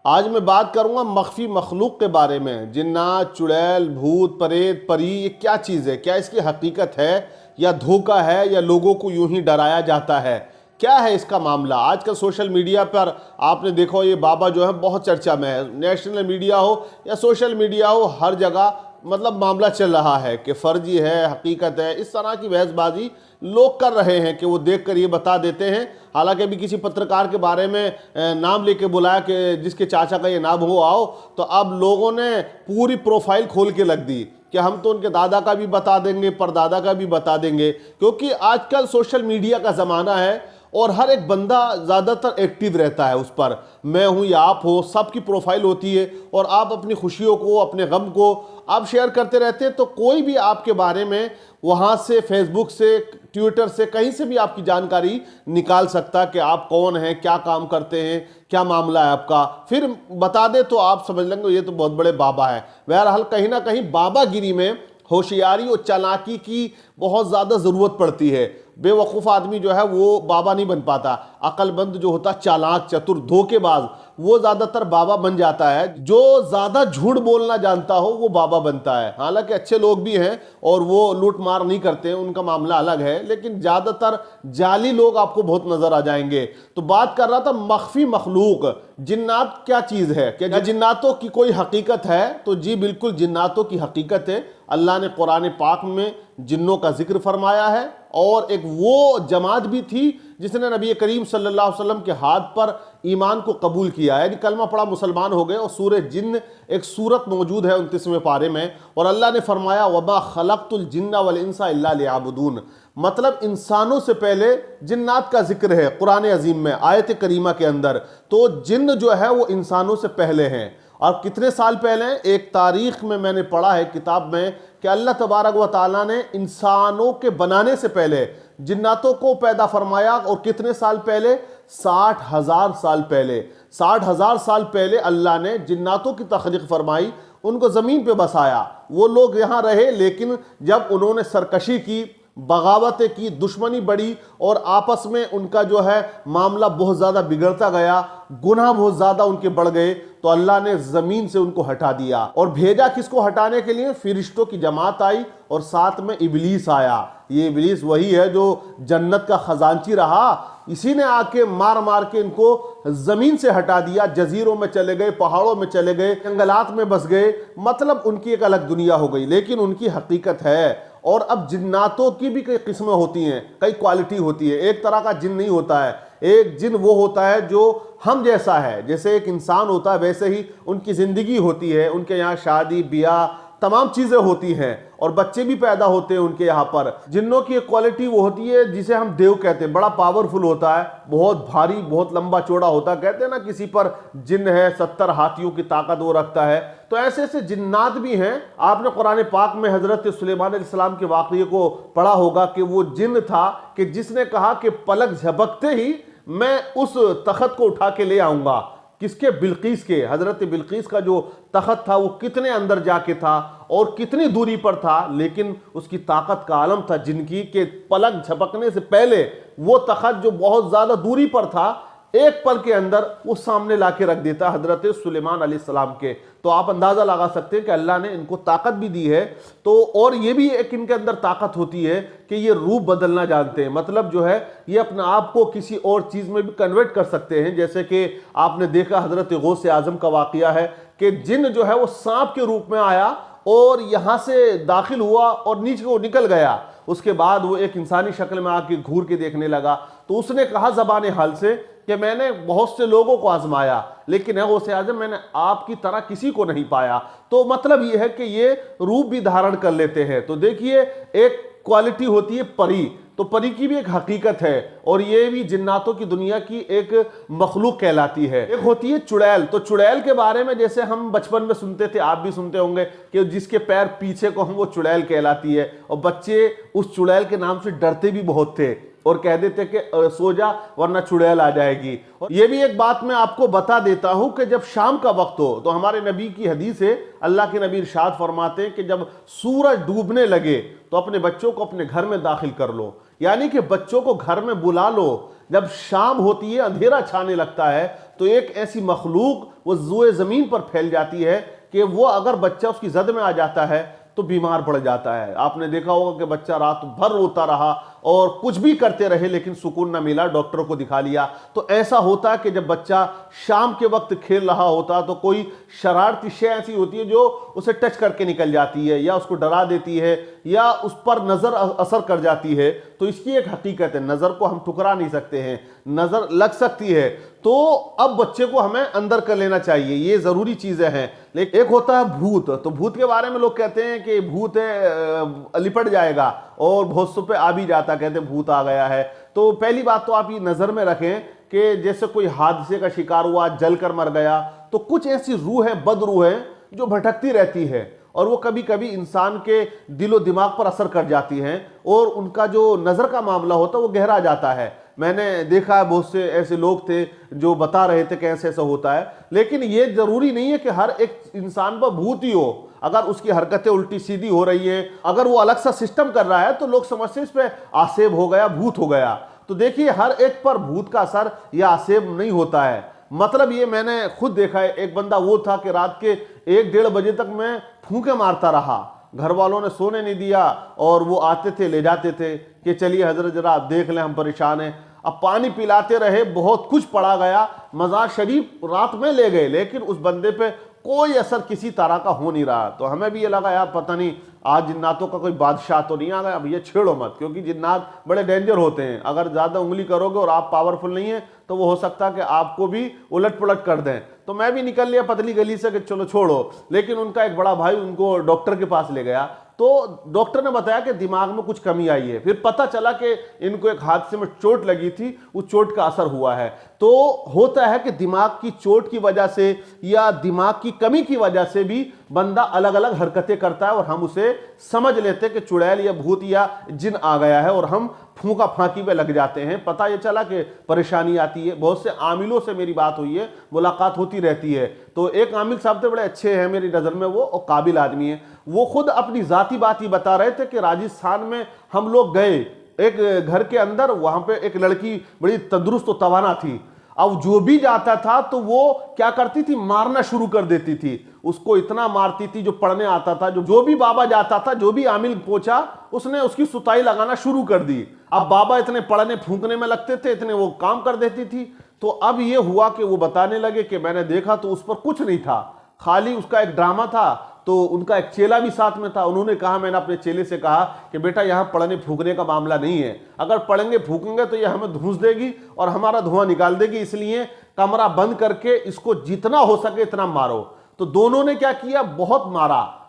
आज मैं बात करूंगा मख्फी मखलूक के बारे में। जिन्नात, चुड़ैल, भूत, प्रेत, परी, ये क्या चीज़ है? क्या इसकी हकीकत है या धोखा है या लोगों को यूं ही डराया जाता है? क्या है इसका मामला? आजकल सोशल मीडिया पर आपने देखो ये बाबा जो है बहुत चर्चा में है। नेशनल मीडिया हो या सोशल मीडिया हो, हर जगह मतलब मामला चल रहा है कि फर्जी है, हकीकत है। इस तरह की बहसबाजी लोग कर रहे हैं कि वो देख कर ये बता देते हैं। हालांकि अभी किसी पत्रकार के बारे में नाम लेके बुलाया कि जिसके चाचा का ये नाम हो आओ, तो अब लोगों ने पूरी प्रोफाइल खोल के लग दी कि हम तो उनके दादा का भी बता देंगे, परदादा का भी बता देंगे। क्योंकि आजकल सोशल मीडिया का ज़माना है और हर एक बंदा ज़्यादातर एक्टिव रहता है उस पर। मैं हूँ या आप हो, सबकी प्रोफाइल होती है और आप अपनी खुशियों को, अपने गम को आप शेयर करते रहते हैं। तो कोई भी आपके बारे में वहाँ से, फेसबुक से, ट्विटर से, कहीं से भी आपकी जानकारी निकाल सकता कि आप कौन हैं, क्या काम करते हैं, क्या मामला है आपका। फिर बता दे तो आप समझ लेंगे ये तो बहुत बड़े बाबा है। बहरहाल कहीं ना कहीं बाबागिरी में होशियारी और चालाकी की बहुत ज़्यादा ज़रूरत पड़ती है। बेवकूफ़ आदमी जो है वो बाबा नहीं बन पाता। अक्लमंद जो होता, चालाक, चतुर, धोखेबाज, वो ज़्यादातर बाबा बन जाता है। जो ज़्यादा झूठ बोलना जानता हो वो बाबा बनता है। हालांकि अच्छे लोग भी हैं और वो लूट मार नहीं करते हैं, उनका मामला अलग है, लेकिन ज़्यादातर जाली लोग आपको बहुत नज़र आ जाएंगे। तो बात कर रहा था मख्फी मखलूक, जिन्नात क्या चीज़ है? क्या जिन्नातों की कोई हकीकत है? तो जी बिल्कुल, जिन्नातों की हकीकत है। अल्लाह ने कुरान पाक में जिन्नों का जिक्र फरमाया है और एक वो जमात भी थी जिसने नबी करीम सल्लल्लाहु अलैहि वसल्लम के हाथ पर ईमान को कबूल किया है, यानी कलमा पढ़ा, मुसलमान हो गए। और सूरह जिन्न एक सूरत मौजूद है 29वें पारे में, और अल्लाह ने फरमाया वमा खलक़तुल जिन्ना वल इंसा इल्ला लियअबुदून। मतलब इंसानों से पहले जिन्नात का जिक्र है कुरान अजीम में, आयत करीमा के अंदर। तो जिन्न जो है वो इंसानों से पहले हैं। और कितने साल पहले? एक तारीख में मैंने पढ़ा है किताब में कि अल्लाह तबारक व तआला ने इंसानों के बनाने से पहले जिन्नातों को पैदा फरमाया। और कितने साल पहले? 60,000 साल पहले। 60,000 साल पहले अल्लाह ने जिन्नातों की तख्लीक फरमाई, उनको ज़मीन पे बसाया। वो लोग यहाँ रहे, लेकिन जब उन्होंने सरकशी की, बगावतें की, दुश्मनी बढ़ी और आपस में उनका जो है मामला बहुत ज़्यादा बिगड़ता गया, गुनाह बहुत ज़्यादा उनके बढ़ गए, तो अल्लाह ने ज़मीन से उनको हटा दिया। और भेजा किसको हटाने के लिए? फरिश्तों की जमात आई और साथ में इबलीस आया। ये इबलीस वही है जो जन्नत का खजांची रहा, इसी ने आके मार मार के इनको ज़मीन से हटा दिया। जजीरों में चले गए, पहाड़ों में चले गए, जंगलात में बस गए। मतलब उनकी एक अलग दुनिया हो गई। लेकिन उनकी हकीकत है। और अब जिन्नातों की भी कई किस्में होती हैं, कई क्वालिटी होती है। एक तरह का जिन नहीं होता है। एक जिन वो होता है जो हम जैसा है, जैसे एक इंसान होता है वैसे ही उनकी ज़िंदगी होती है। उनके यहाँ शादी ब्याह तमाम चीज़ें होती हैं और बच्चे भी पैदा होते हैं उनके यहाँ पर। जिन्नों की एक क्वालिटी वो होती है जिसे हम देव कहते हैं। बड़ा पावरफुल होता है, बहुत भारी, बहुत लंबा चौड़ा होता है। कहते हैं ना किसी पर जिन्न है, 70 हाथियों की ताकत वो रखता है। तो ऐसे ऐसे जिन्नात भी हैं। आपने कुरान पाक में हज़रत सुलेमान अलैहिस्सलाम के वाक़ये को पढ़ा होगा कि वो जिन्न था कि जिसने कहा कि पलक झपकते ही मैं उस तख्त को उठा के ले आऊँगा। किसके? बिल्कीस के। हज़रत बिल्कीस का जो तख्त था वो कितने अंदर जाके था और कितनी दूरी पर था, लेकिन उसकी ताकत का आलम था जिनकी के पलक झपकने से पहले वो तख्त जो बहुत ज़्यादा दूरी पर था, एक पल के अंदर वो सामने लाके रख देता हज़रत सुलेमान अलैहिस्सलाम के। तो आप अंदाज़ा लगा सकते हैं कि अल्लाह ने इनको ताकत भी दी है। तो और ये भी एक इनके अंदर ताकत होती है कि ये रूप बदलना जानते हैं। मतलब जो है ये अपने आप को किसी और चीज़ में भी कन्वर्ट कर सकते हैं। जैसे कि आपने देखा हज़रत गौस आज़म का वाक़या है कि जिन जो है वो सांप के रूप में आया और यहाँ से दाखिल हुआ और नीचे को निकल गया। उसके बाद वो एक इंसानी शक्ल में आके घूर के देखने लगा। तो उसने कहा ज़बान हाल से कि मैंने बहुत से लोगों को आजमाया, लेकिन है गौसे आज़म मैंने आपकी तरह किसी को नहीं पाया। तो मतलब ये है कि ये रूप भी धारण कर लेते हैं। तो देखिए, एक क्वालिटी होती है परी, तो परी की भी एक हकीकत है और ये भी जिन्नातों की दुनिया की एक मखलूक कहलाती है। एक होती है चुड़ैल। तो चुड़ैल के बारे में जैसे हम बचपन में सुनते थे, आप भी सुनते होंगे कि जिसके पैर पीछे को हम, वो चुड़ैल कहलाती है। और बच्चे उस चुड़ैल के नाम से डरते भी बहुत थे और कह देते कि सो जा वरना चुड़ैल आ जाएगी। और ये भी एक बात मैं आपको बता देता हूं कि जब शाम का वक्त हो तो हमारे नबी की हदीस है, अल्लाह के नबी इरशाद फरमाते हैं कि जब सूरज डूबने लगे तो अपने बच्चों को अपने घर में दाखिल कर लो, यानी कि बच्चों को घर में बुला लो। जब शाम होती है, अंधेरा छाने लगता है, तो एक ऐसी मखलूक वो जुए ज़मीन पर फैल जाती है कि वो अगर बच्चा उसकी जद में आ जाता है तो बीमार पड़ जाता है। आपने देखा होगा कि बच्चा रात भर रोता रहा और कुछ भी करते रहे लेकिन सुकून ना मिला, डॉक्टर को दिखा लिया। तो ऐसा होता है कि जब बच्चा शाम के वक्त खेल रहा होता तो कोई शरारती शय ऐसी होती है जो उसे टच करके निकल जाती है या उसको डरा देती है या उस पर नज़र असर कर जाती है। तो इसकी एक हकीकत है, नज़र को हम ठुकरा नहीं सकते हैं, नज़र लग सकती है। तो अब बच्चे को हमें अंदर कर लेना चाहिए, ये ज़रूरी चीज़ें हैं। लेकिन एक होता है भूत, तो भूत के बारे में लोग कहते हैं कि भूत है लिपट जाएगा और बहुत सौ पे आ भी जाता, कहते हैं भूत आ गया है। तो पहली बात तो आप ये नज़र में रखें कि जैसे कोई हादसे का शिकार हुआ, जल कर मर गया, तो कुछ ऐसी रूह है, बद रूह है जो भटकती रहती है और वो कभी कभी इंसान के दिलो दिमाग पर असर कर जाती हैं और उनका जो नज़र का मामला होता है वो गहरा जाता है। मैंने देखा है बहुत से ऐसे लोग थे जो बता रहे थे कि ऐसे ऐसा होता है। लेकिन ये ज़रूरी नहीं है कि हर एक इंसान पर भूत ही हो। अगर उसकी हरकतें उल्टी सीधी हो रही है, अगर वो अलग सा सिस्टम कर रहा है तो लोग समझते हैं इस पर आसेब हो गया, भूत हो गया। तो देखिए हर एक पर भूत का असर या आसेब नहीं होता है। मतलब ये मैंने खुद देखा है, एक बंदा वो था कि रात के 1-1:30 बजे तक मैं फूंके मारता रहा, घर वालों ने सोने नहीं दिया और वो आते थे ले जाते थे कि चलिए हजरत जरा आप देख लें हम परेशान हैं। अब पानी पिलाते रहे, बहुत कुछ पड़ा गया, मज़ार शरीफ रात में ले गए लेकिन उस बंदे पे कोई असर किसी तरह का हो नहीं रहा। तो हमें भी ये लगा यार पता नहीं आज जिन्नातों का कोई बादशाह तो नहीं आ गया। अब ये छेड़ो मत, क्योंकि जिन्नात बड़े डेंजर होते हैं। अगर ज़्यादा उंगली करोगे और आप पावरफुल नहीं है तो वो हो सकता है कि आपको भी उलट पुलट कर दें। तो मैं भी निकल लिया पतली गली से कि चलो छोड़ो, लेकिन उनका एक बड़ा भाई उनको डॉक्टर के पास ले गया तो डॉक्टर ने बताया कि दिमाग में कुछ कमी आई है। फिर पता चला कि इनको एक हादसे में चोट लगी थी, उस चोट का असर हुआ है। तो होता है कि दिमाग की चोट की वजह से या दिमाग की कमी की वजह से भी बंदा अलग अलग हरकतें करता है और हम उसे समझ लेते हैं कि चुड़ैल या भूत या जिन आ गया है और हम फूंका फांकी पे लग जाते हैं। पता ये चला कि परेशानी आती है। बहुत से आमिलों से मेरी बात हुई है, मुलाकात होती रहती है। तो एक आमिल साहब थे, बड़े अच्छे हैं मेरी नज़र में वो और काबिल आदमी है। वो खुद अपनी ज़ाती बात ही बता रहे थे कि राजस्थान में हम लोग गए एक घर के अंदर, वहाँ पे एक लड़की बड़ी तंदुरुस्त और तवाना थी। अब जो भी जाता था तो वो क्या करती थी, मारना शुरू कर देती थी। उसको इतना मारती थी, जो पढ़ने आता था, जो भी बाबा जाता था, जो भी आमिल पहुंचा, उसने उसकी सुताई लगाना शुरू कर दी। अब बाबा इतने पढ़ने फूंकने में लगते थे, इतने वो काम कर देती थी। तो अब ये हुआ कि वो बताने लगे कि मैंने देखा तो उस पर कुछ नहीं था, खाली उसका एक ड्रामा था। तो उनका एक चेला भी साथ में था। उन्होंने कहा, मैंने अपने चेले से कहा कि बेटा यहाँ पढ़ने फूकने का मामला नहीं है, अगर पढ़ेंगे फूकेंगे तो ये हमें धूस देगी और हमारा धुआं निकाल देगी, इसलिए कमरा बंद करके इसको जितना हो सके इतना मारो। तो दोनों ने क्या किया, बहुत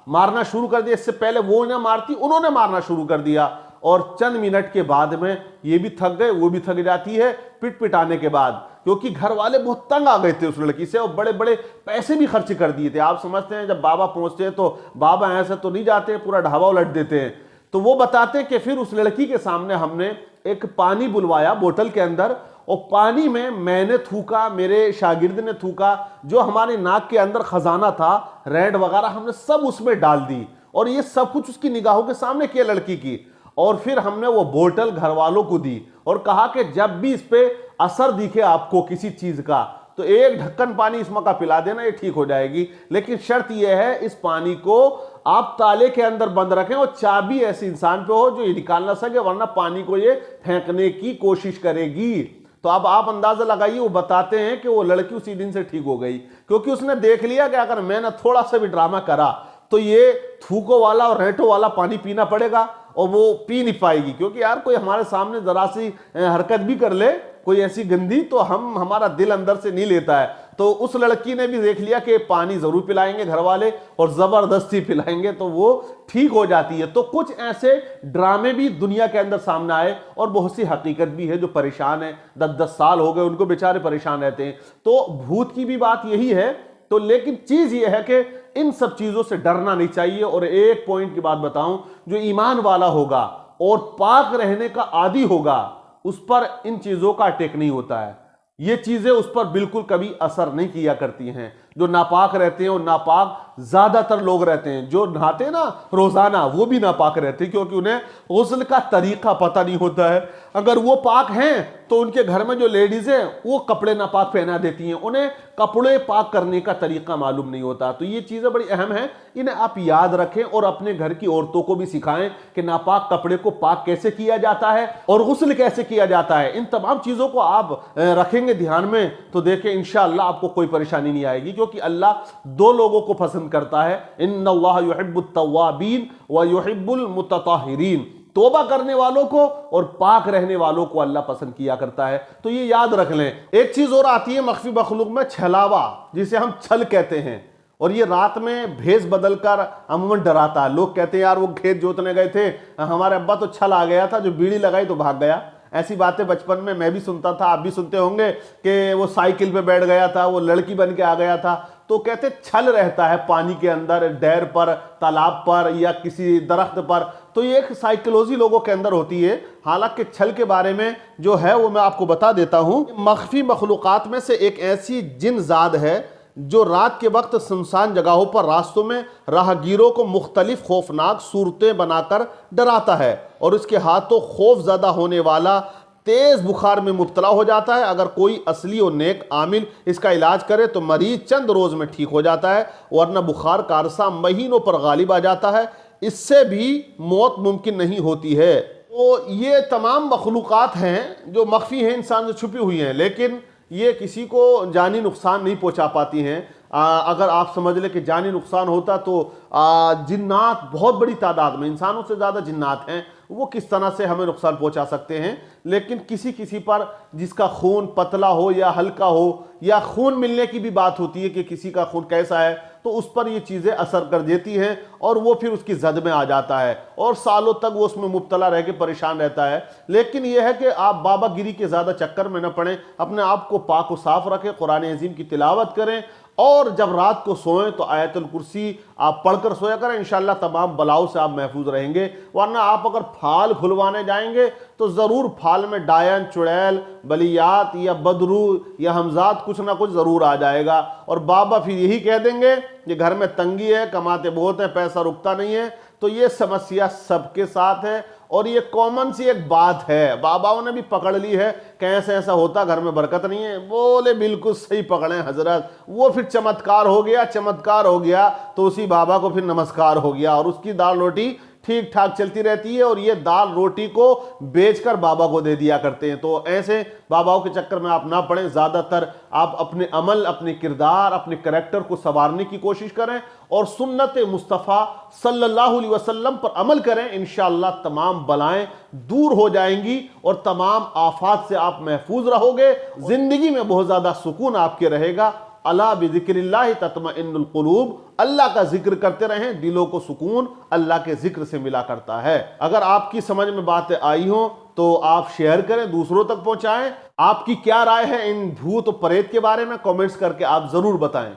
मारना शुरू कर दिया। इससे पहले वो ना मारती, उन्होंने मारना शुरू कर दिया और चंद मिनट के बाद में ये भी थक गए, वो भी थक जाती है पिट पिटाने के बाद, क्योंकि घर वाले बहुत तंग आ गए थे उस लड़की से और बड़े बड़े पैसे भी खर्च कर दिए थे। आप समझते हैं जब बाबा पहुंचते हैं तो बाबा ऐसे तो नहीं जाते, पूरा ढाबा उलट देते हैं। तो वो बताते हैं कि फिर उस लड़की के सामने हमने एक पानी बुलवाया बोतल के अंदर और पानी में मैंने थूका, मेरे शागिर्द ने थूका, जो हमारे नाक के अंदर खजाना था, रेड वगैरह हमने सब उसमें डाल दी और ये सब कुछ उसकी निगाहों के सामने किया लड़की की। और फिर हमने वो बोतल घर वालों को दी और कहा कि जब भी इस पे असर दिखे आपको किसी चीज का तो एक ढक्कन पानी इसमें का पिला देना, ये ठीक हो जाएगी। लेकिन शर्त यह है इस पानी को आप ताले के अंदर बंद रखें और चाबी ऐसे इंसान पे हो जो ये निकाल ना सके, वरना पानी को ये फेंकने की कोशिश करेगी। तो अब आप अंदाजा लगाइए, वो बताते हैं कि वो लड़की उसी दिन से ठीक हो गई, क्योंकि उसने देख लिया कि अगर मैंने थोड़ा सा भी ड्रामा करा तो ये थूको वाला और रेटो वाला पानी पीना पड़ेगा और वो पी नहीं पाएगी। क्योंकि यार कोई हमारे सामने जरा सी हरकत भी कर ले, कोई ऐसी गंदी, तो हमारा दिल अंदर से नहीं लेता है। तो उस लड़की ने भी देख लिया कि पानी जरूर पिलाएंगे घर वाले और जबरदस्ती पिलाएंगे तो वो ठीक हो जाती है। तो कुछ ऐसे ड्रामे भी दुनिया के अंदर सामने आए और बहुत सी हकीकत भी है। जो परेशान है, 10-10 साल हो गए उनको बेचारे परेशान रहते हैं। तो भूत की भी बात यही है। तो लेकिन चीज ये है कि इन सब चीजों से डरना नहीं चाहिए। और एक पॉइंट की बात बताऊं, जो ईमान वाला होगा और पाक रहने का आदी होगा उस पर इन चीजों का अटैक नहीं होता है। ये चीजें उस पर बिल्कुल कभी असर नहीं किया करती हैं। जो नापाक रहते हैं और नापाक ज्यादातर लोग रहते हैं। जो नहाते हैं ना रोजाना वो भी नापाक रहते हैं, क्योंकि उन्हें गुस्ल का तरीका पता नहीं होता है। अगर वो पाक हैं तो उनके घर में जो लेडीज हैं वो कपड़े नापाक पहना देती हैं, उन्हें कपड़े पाक करने का तरीका मालूम नहीं होता। तो ये चीजें बड़ी अहम हैं, इन्हें आप याद रखें और अपने घर की औरतों को भी सिखाएं कि नापाक कपड़े को पाक कैसे किया जाता है और गुस्ल कैसे किया जाता है। इन तमाम चीजों को आप रखेंगे ध्यान में तो देखें इंशाअल्लाह आपको कोई परेशानी नहीं आएगी, क्योंकि अल्लाह दो लोगों को पसंद करता है, इन्नल्लाह युहिब्बुत तव्वाबीन व युहिब्बुल मुतताहिरीन। तौबा करने वालों को और पाक रहने वालों को अल्लाह पसंद किया करता है। तो ये याद रख लें। एक चीज और आती है मख्फी मखलूक में, छलावा, जिसे हम छल कहते हैं, और ये रात में भेस बदलकर अमूमन डराता है। लोग कहते हैं यार वो खेत जोतने गए थे, हमारे अब्बा तो छल आ गया था, जो बीड़ी लगाई तो भाग गया। ऐसी बातें बचपन में मैं भी सुनता था, आप भी सुनते होंगे कि वो साइकिल पे बैठ गया था, वो लड़की बन के आ गया था। तो कहते छल रहता है पानी के अंदर, डैर पर, तालाब पर या किसी दरख्त पर। तो ये एक साइकोलॉजी लोगों के अंदर होती है। हालांकि छल के बारे में जो है वो मैं आपको बता देता हूं। मख्फी मखलूकात में से एक ऐसी जिन ज़ाद है जो रात के वक्त सुनसान जगहों पर रास्तों में राहगीरों को मुख्तलिफ खौफनाक सूरतें बनाकर डराता है, और उसके हाथों खौफ ज़दा होने वाला तेज बुखार में मुब्तला हो जाता है। अगर कोई असली और नेक आमिल इसका इलाज करे तो मरीज चंद रोज में ठीक हो जाता है, वरना बुखार का अरसा महीनों पर गालिब आ जाता है, इससे भी मौत मुमकिन नहीं होती है। तो ये तमाम मखलूक़ात हैं जो मख्फी हैं, इंसान से छुपी हुई हैं, लेकिन ये किसी को जानी नुकसान नहीं पहुंचा पाती हैं। अगर आप समझ लें कि जानी नुकसान होता तो जिन्नात बहुत बड़ी तादाद में, इंसानों से ज़्यादा जिन्नात हैं, वो किस तरह से हमें नुकसान पहुंचा सकते हैं। लेकिन किसी किसी पर जिसका खून पतला हो या हल्का हो, या खून मिलने की भी बात होती है कि किसी का खून कैसा है, तो उस पर ये चीज़ें असर कर देती हैं और वो फिर उसकी जद में आ जाता है और सालों तक वो उसमें मुब्तला रह के परेशान रहता है। लेकिन यह है कि आप बाबागिरी के ज़्यादा चक्कर में न पड़ें, अपने आप को पाक व साफ रखें, कुरान अज़ीम की तिलावत करें, और जब रात को सोएं तो आयतुल कुर्सी आप पढ़कर सोया करें। इंशाअल्लाह तमाम बलाओं से आप महफूज रहेंगे। वरना आप अगर फाल खुलवाने जाएंगे तो ज़रूर फाल में डायन, चुड़ैल, बलियात या बदरू या हमजात कुछ ना कुछ ज़रूर आ जाएगा, और बाबा फिर यही कह देंगे कि घर में तंगी है, कमाते बहुत है, पैसा रुकता नहीं है। तो ये समस्या सबके साथ है और ये कॉमन सी एक बात है, बाबाओं ने भी पकड़ ली है। कैसे ऐसा होता घर में बरकत नहीं है? बोले बिल्कुल सही पकड़े हजरत। वो फिर चमत्कार हो गया, चमत्कार हो गया तो उसी बाबा को फिर नमस्कार हो गया, और उसकी दाल रोटी ठीक ठाक चलती रहती है, और ये दाल रोटी को बेचकर बाबा को दे दिया करते हैं। तो ऐसे बाबाओं के चक्कर में आप ना पड़ें। ज़्यादातर आप अपने अमल, अपने किरदार, अपने करैक्टर को संवारने की कोशिश करें और सुन्नत मुस्तफ़ा सल्लल्लाहु अलैहि वसल्लम पर अमल करें। इंशाअल्लाह तमाम बलाएं दूर हो जाएंगी और तमाम आफात से आप महफूज रहोगे। जिंदगी में बहुत ज़्यादा सुकून आपके रहेगा। अला बिज़िक्रिल्लाहि तत्मइन्नुल क़ुलूब, अल्लाह का जिक्र करते रहें, दिलों को सुकून अल्लाह के जिक्र से मिला करता है। अगर आपकी समझ में बातें आई हो तो आप शेयर करें, दूसरों तक पहुंचाएं। आपकी क्या राय है इन भूत और प्रेत के बारे में? कमेंट्स करके आप जरूर बताएं।